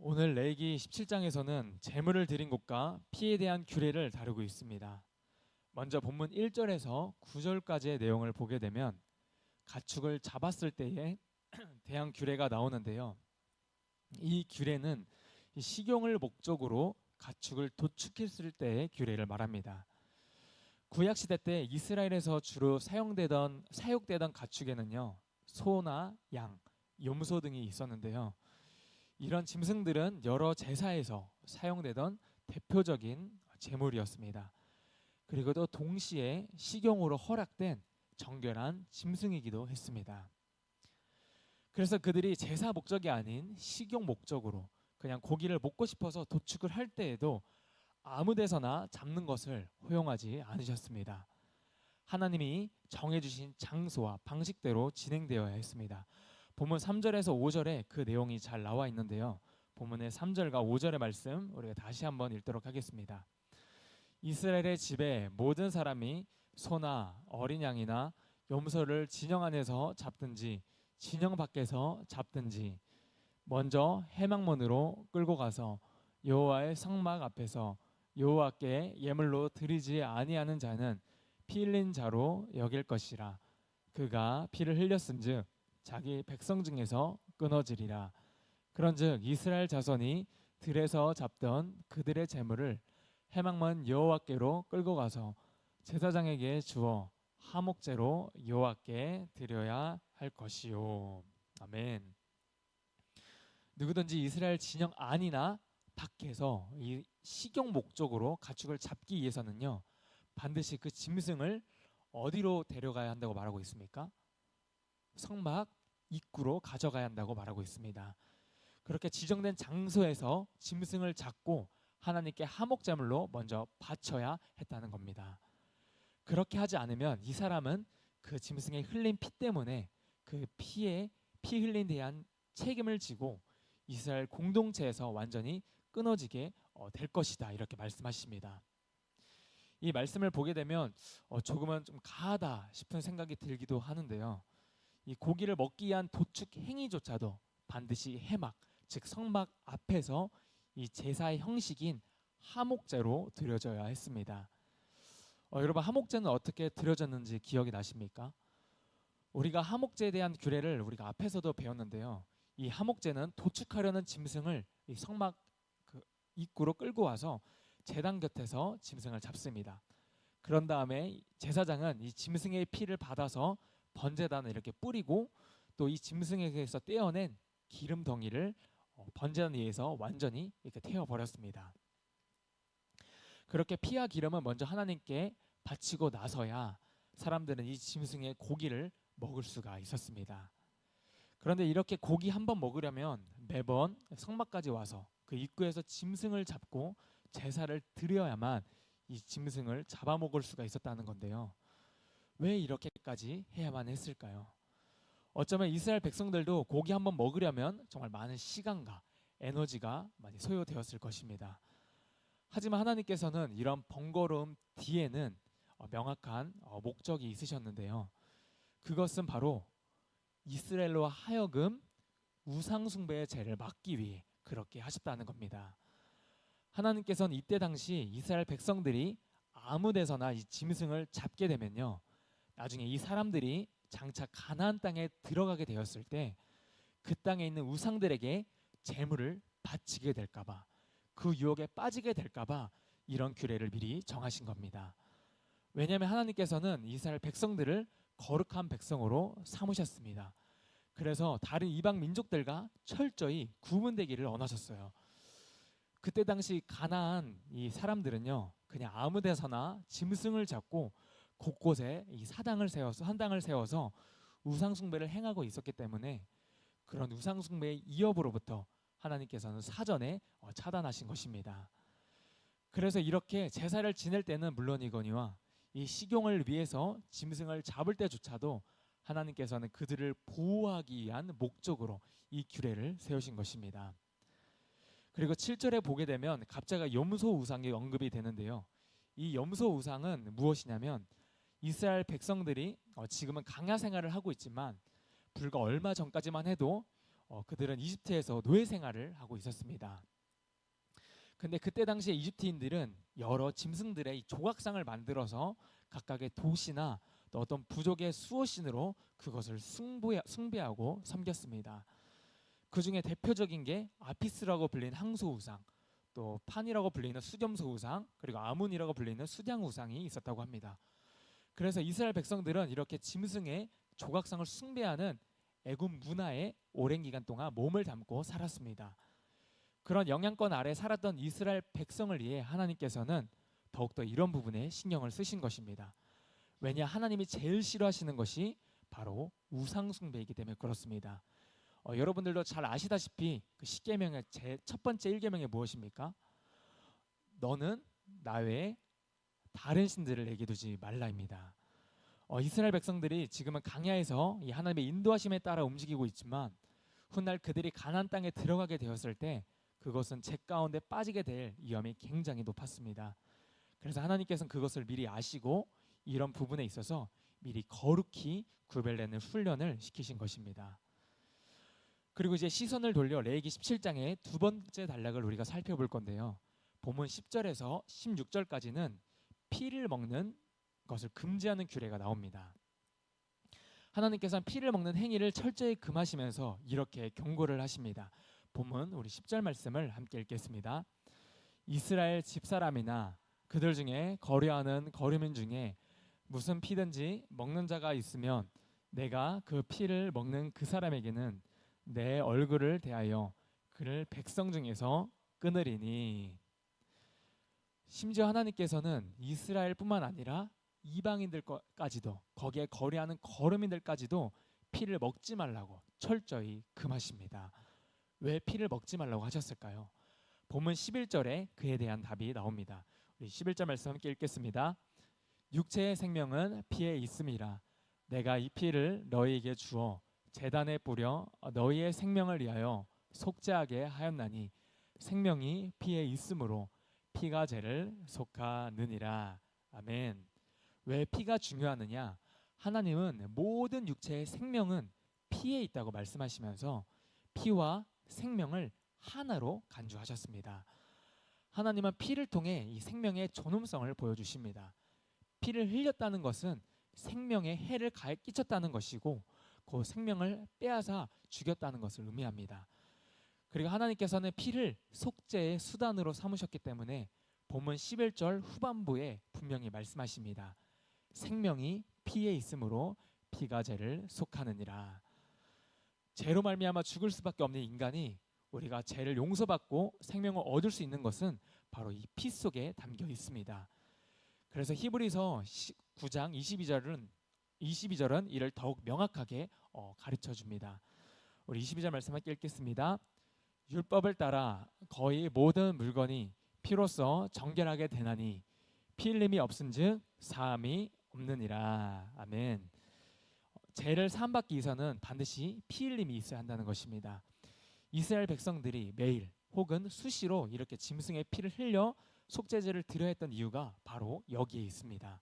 오늘 레위기 17장에서는 제물을 드린 곳과 피에 대한 규례를 다루고 있습니다. 먼저 본문 1절에서 9절까지의 내용을 보게 되면 가축을 잡았을 때에 대한 규례가 나오는데요. 이 규례는 식용을 목적으로 가축을 도축했을 때의 규례를 말합니다. 구약 시대 때 이스라엘에서 주로 사육되던 가축에는요, 소나 양, 염소 등이 있었는데요. 이런 짐승들은 여러 제사에서 사용되던 대표적인 제물이었습니다. 그리고 또 동시에 식용으로 허락된 정결한 짐승이기도 했습니다. 그래서 그들이 제사 목적이 아닌 식용 목적으로 그냥 고기를 먹고 싶어서 도축을 할 때에도 아무 데서나 잡는 것을 허용하지 않으셨습니다. 하나님이 정해주신 장소와 방식대로 진행되어야 했습니다. 본문 3절에서 5절에 그 내용이 잘 나와 있는데요. 본문의 3절과 5절의 말씀 우리가 다시 한번 읽도록 하겠습니다. 이스라엘의 집에 모든 사람이 소나 어린 양이나 염소를 진영 안에서 잡든지 진영 밖에서 잡든지 먼저 회막문으로 끌고 가서 여호와의 성막 앞에서 여호와께 예물로 드리지 아니하는 자는 피 흘린 자로 여길 것이라. 그가 피를 흘렸은즉 자기 백성 중에서 끊어지리라. 그런즉 이스라엘 자손이 들에서 잡던 그들의 재물을 회막문 여호와께로 끌고 가서 제사장에게 주어 화목제로 여호와께 드려야 할 것이요. 아멘. 누구든지 이스라엘 진영 안이나 밖에서 이 식용 목적으로 가축을 잡기 위해서는요, 반드시 그 짐승을 어디로 데려가야 한다고 말하고 있습니까? 성막 입구로 가져가야 한다고 말하고 있습니다. 그렇게 지정된 장소에서 짐승을 잡고 하나님께 화목제물로 먼저 바쳐야 했다는 겁니다. 그렇게 하지 않으면 이 사람은 그 짐승의 흘린 피 때문에 그 피 흘린 대한 책임을 지고 이스라엘 공동체에서 완전히 끊어지게 될 것이다, 이렇게 말씀하십니다. 이 말씀을 보게 되면 조금은 좀 가하다 싶은 생각이 들기도 하는데요. 이 고기를 먹기 위한 도축 행위조차도 반드시 회막, 즉 성막 앞에서 이 제사의 형식인 화목제로 드려져야 했습니다. 여러분, 화목제는 어떻게 드려졌는지 기억이 나십니까? 우리가 화목제에 대한 규례를 우리가 앞에서도 배웠는데요. 이 화목제는 도축하려는 짐승을 이 성막 입구로 끌고 와서 제단 곁에서 짐승을 잡습니다. 그런 다음에 제사장은 이 짐승의 피를 받아서 번제단에 이렇게 뿌리고 또 이 짐승에게서 떼어낸 기름 덩이를 번제단 위에서 완전히 이렇게 태워버렸습니다. 그렇게 피와 기름은 먼저 하나님께 바치고 나서야 사람들은 이 짐승의 고기를 먹을 수가 있었습니다. 그런데 이렇게 고기 한 번 먹으려면 매번 성막까지 와서 그 입구에서 짐승을 잡고 제사를 드려야만 이 짐승을 잡아먹을 수가 있었다는 건데요. 왜 이렇게까지 해야만 했을까요? 어쩌면 이스라엘 백성들도 고기 한번 먹으려면 정말 많은 시간과 에너지가 많이 소요되었을 것입니다. 하지만 하나님께서는 이런 번거로움 뒤에는 명확한 목적이 있으셨는데요. 그것은 바로 이스라엘로 하여금 우상숭배의 죄를 막기 위해 그렇게 하셨다는 겁니다. 하나님께서는 이때 당시 이스라엘 백성들이 아무 데서나 이 짐승을 잡게 되면요, 나중에 이 사람들이 장차 가나안 땅에 들어가게 되었을 때 그 땅에 있는 우상들에게 재물을 바치게 될까봐, 그 유혹에 빠지게 될까봐 이런 규례를 미리 정하신 겁니다. 왜냐하면 하나님께서는 이스라엘 백성들을 거룩한 백성으로 삼으셨습니다. 그래서 다른 이방 민족들과 철저히 구분되기를 원하셨어요. 그때 당시 가나안 이 사람들은요, 그냥 아무 데서나 짐승을 잡고 곳곳에 이 산당을 세워서 우상 숭배를 행하고 있었기 때문에 그런 우상 숭배의 위협으로부터 하나님께서는 사전에 차단하신 것입니다. 그래서 이렇게 제사를 지낼 때는 물론이거니와 이 식용을 위해서 짐승을 잡을 때조차도 하나님께서는 그들을 보호하기 위한 목적으로 이 규례를 세우신 것입니다. 그리고 7절에 보게 되면 갑자기 염소 우상이 언급이 되는데요. 이 염소 우상은 무엇이냐면 이스라엘 백성들이 지금은 강야 생활을 하고 있지만 불과 얼마 전까지만 해도 그들은 이집트에서 노예 생활을 하고 있었습니다. 근데 그때 당시에 이집트인들은 여러 짐승들의 이 조각상을 만들어서 각각의 도시나 또 어떤 부족의 수호신으로 그것을 숭배하고 섬겼습니다. 그 중에 대표적인 게 아피스라고 불리는 항소 우상, 또 판이라고 불리는 수렴소 우상, 그리고 아문이라고 불리는 수량 우상이 있었다고 합니다. 그래서 이스라엘 백성들은 이렇게 짐승의 조각상을 숭배하는 애굽 문화에 오랜 기간 동안 몸을 담고 살았습니다. 그런 영향권 아래 살았던 이스라엘 백성을 위해 하나님께서는 더욱더 이런 부분에 신경을 쓰신 것입니다. 왜냐, 하나님이 제일 싫어하시는 것이 바로 우상 숭배이기 때문에 그렇습니다. 여러분들도 잘 아시다시피 그 십계명의 제 첫 번째 1계명이 무엇입니까? 너는 나 외에 다른 신들을 내게 두지 말라입니다. 이스라엘 백성들이 지금은 광야에서 이 하나님의 인도하심에 따라 움직이고 있지만 훗날 그들이 가나안 땅에 들어가게 되었을 때 그것은 죄 가운데 빠지게 될 위험이 굉장히 높았습니다. 그래서 하나님께서는 그것을 미리 아시고 이런 부분에 있어서 미리 거룩히 구별내는 훈련을 시키신 것입니다. 그리고 이제 시선을 돌려 레위기 17장의 두 번째 단락을 우리가 살펴볼 건데요. 본문 10절에서 16절까지는 피를 먹는 것을 금지하는 규례가 나옵니다. 하나님께서는 피를 먹는 행위를 철저히 금하시면서 이렇게 경고를 하십니다. 본문 우리 10절 말씀을 함께 읽겠습니다. 이스라엘 집사람이나 그들 중에 거류하는 거류민 중에 무슨 피든지 먹는 자가 있으면 내가 그 피를 먹는 그 사람에게는 내 얼굴을 대하여 그를 백성 중에서 끊으리니. 심지어 하나님께서는 이스라엘뿐만 아니라 이방인들까지도, 거기에 거래하는 거류민들까지도 피를 먹지 말라고 철저히 금하십니다. 왜 피를 먹지 말라고 하셨을까요? 본문 11절에 그에 대한 답이 나옵니다. 우리 11절 말씀 함께 읽겠습니다. 육체의 생명은 피에 있음이라. 내가 이 피를 너희에게 주어 제단에 뿌려 너희의 생명을 위하여 속죄하게 하였나니 생명이 피에 있으므로 피가 죄를 속하느니라. 아멘. 왜 피가 중요하느냐? 하나님은 모든 육체의 생명은 피에 있다고 말씀하시면서 피와 생명을 하나로 간주하셨습니다. 하나님은 피를 통해 이 생명의 존엄성을 보여주십니다. 피를 흘렸다는 것은 생명에 해를 끼쳤다는 것이고 그 생명을 빼앗아 죽였다는 것을 의미합니다. 그리고 하나님께서는 피를 속죄의 수단으로 삼으셨기 때문에 본문 11절 후반부에 분명히 말씀하십니다. 생명이 피에 있으므로 피가 죄를 속하느니라. 죄로 말미암아 죽을 수밖에 없는 인간이 우리가 죄를 용서받고 생명을 얻을 수 있는 것은 바로 이 피 속에 담겨 있습니다. 그래서 히브리서 9장 22절은 이를 더욱 명확하게 가르쳐 줍니다. 우리 22절 말씀 함께 읽겠습니다. 율법을 따라 거의 모든 물건이 피로써 정결하게 되나니 피 흘림이 없은즉 사함이 없느니라. 아멘. 죄를 사함받기 위해서는 반드시 피 흘림이 있어야 한다는 것입니다. 이스라엘 백성들이 매일 혹은 수시로 이렇게 짐승의 피를 흘려 속죄제를 드려야 했던 이유가 바로 여기에 있습니다.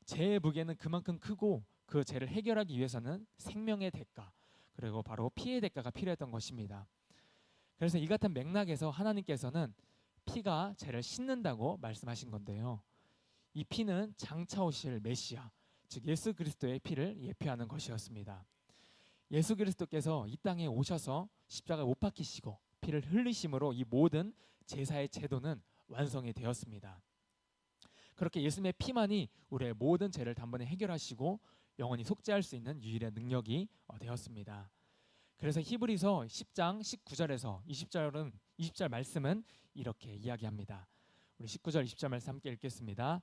죄의 무게는 그만큼 크고 그 죄를 해결하기 위해서는 생명의 대가 그리고 바로 피의 대가가 필요했던 것입니다. 그래서 이 같은 맥락에서 하나님께서는 피가 죄를 씻는다고 말씀하신 건데요. 이 피는 장차 오실 메시아, 즉 예수 그리스도의 피를 예표하는 것이었습니다. 예수 그리스도께서 이 땅에 오셔서 십자가에 못 박히시고 피를 흘리심으로 이 모든 제사의 제도는 완성이 되었습니다. 그렇게 예수님의 피만이 우리의 모든 죄를 단번에 해결하시고 영원히 속죄할 수 있는 유일의 능력이 되었습니다. 그래서 히브리서 10장 19절에서 20절 말씀은 이렇게 이야기합니다. 우리 19절 20절 말씀 함께 읽겠습니다.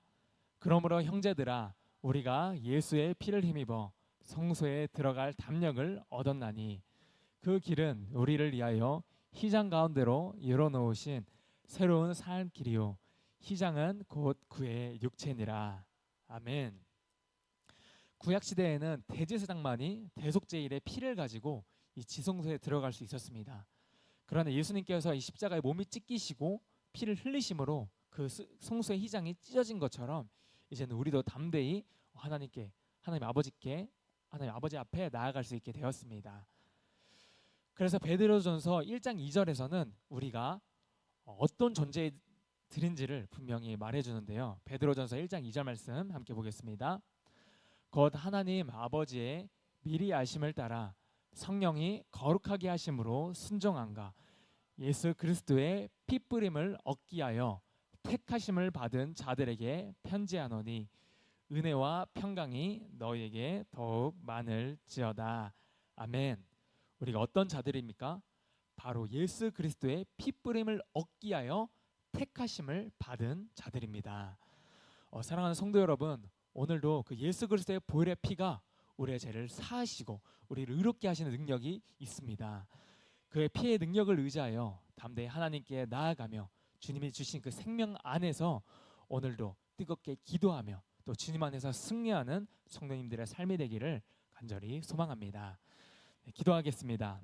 그러므로 형제들아 우리가 예수의 피를 힘입어 성소에 들어갈 담력을 얻었나니 그 길은 우리를 위하여 휘장 가운데로 열어놓으신 새로운 산 길이요 휘장은 곧 그의 육체니라. 아멘. 구약시대에는 대제사장만이 대속죄일의 피를 가지고 이 지성소에 들어갈 수 있었습니다. 그러나 예수님께서 이 십자가에 몸이 찢기시고 피를 흘리심으로 그 성소의 휘장이 찢어진 것처럼 이제는 우리도 담대히 하나님 아버지 앞에 나아갈 수 있게 되었습니다. 그래서 베드로전서 1장 2절에서는 우리가 어떤 존재들인지를 분명히 말해주는데요. 베드로전서 1장 2절 말씀 함께 보겠습니다. 곧 하나님 아버지의 미리 아심을 따라 성령이 거룩하게 하심으로 순종함과 예수 그리스도의 피 뿌림을 얻기 하여 택하심을 받은 자들에게 편지하노니 은혜와 평강이 너희에게 더욱 많을지어다. 아멘. 우리가 어떤 자들입니까? 바로 예수 그리스도의 피 뿌림을 얻기 하여 택하심을 받은 자들입니다. 사랑하는 성도 여러분, 오늘도 그 예수 그리스도의 보혈의 피가 우리의 죄를 사하시고 우리를 의롭게 하시는 능력이 있습니다. 그의 피의 능력을 의지하여 담대히 하나님께 나아가며 주님이 주신 그 생명 안에서 오늘도 뜨겁게 기도하며 또 주님 안에서 승리하는 성도님들의 삶이 되기를 간절히 소망합니다. 기도하겠습니다.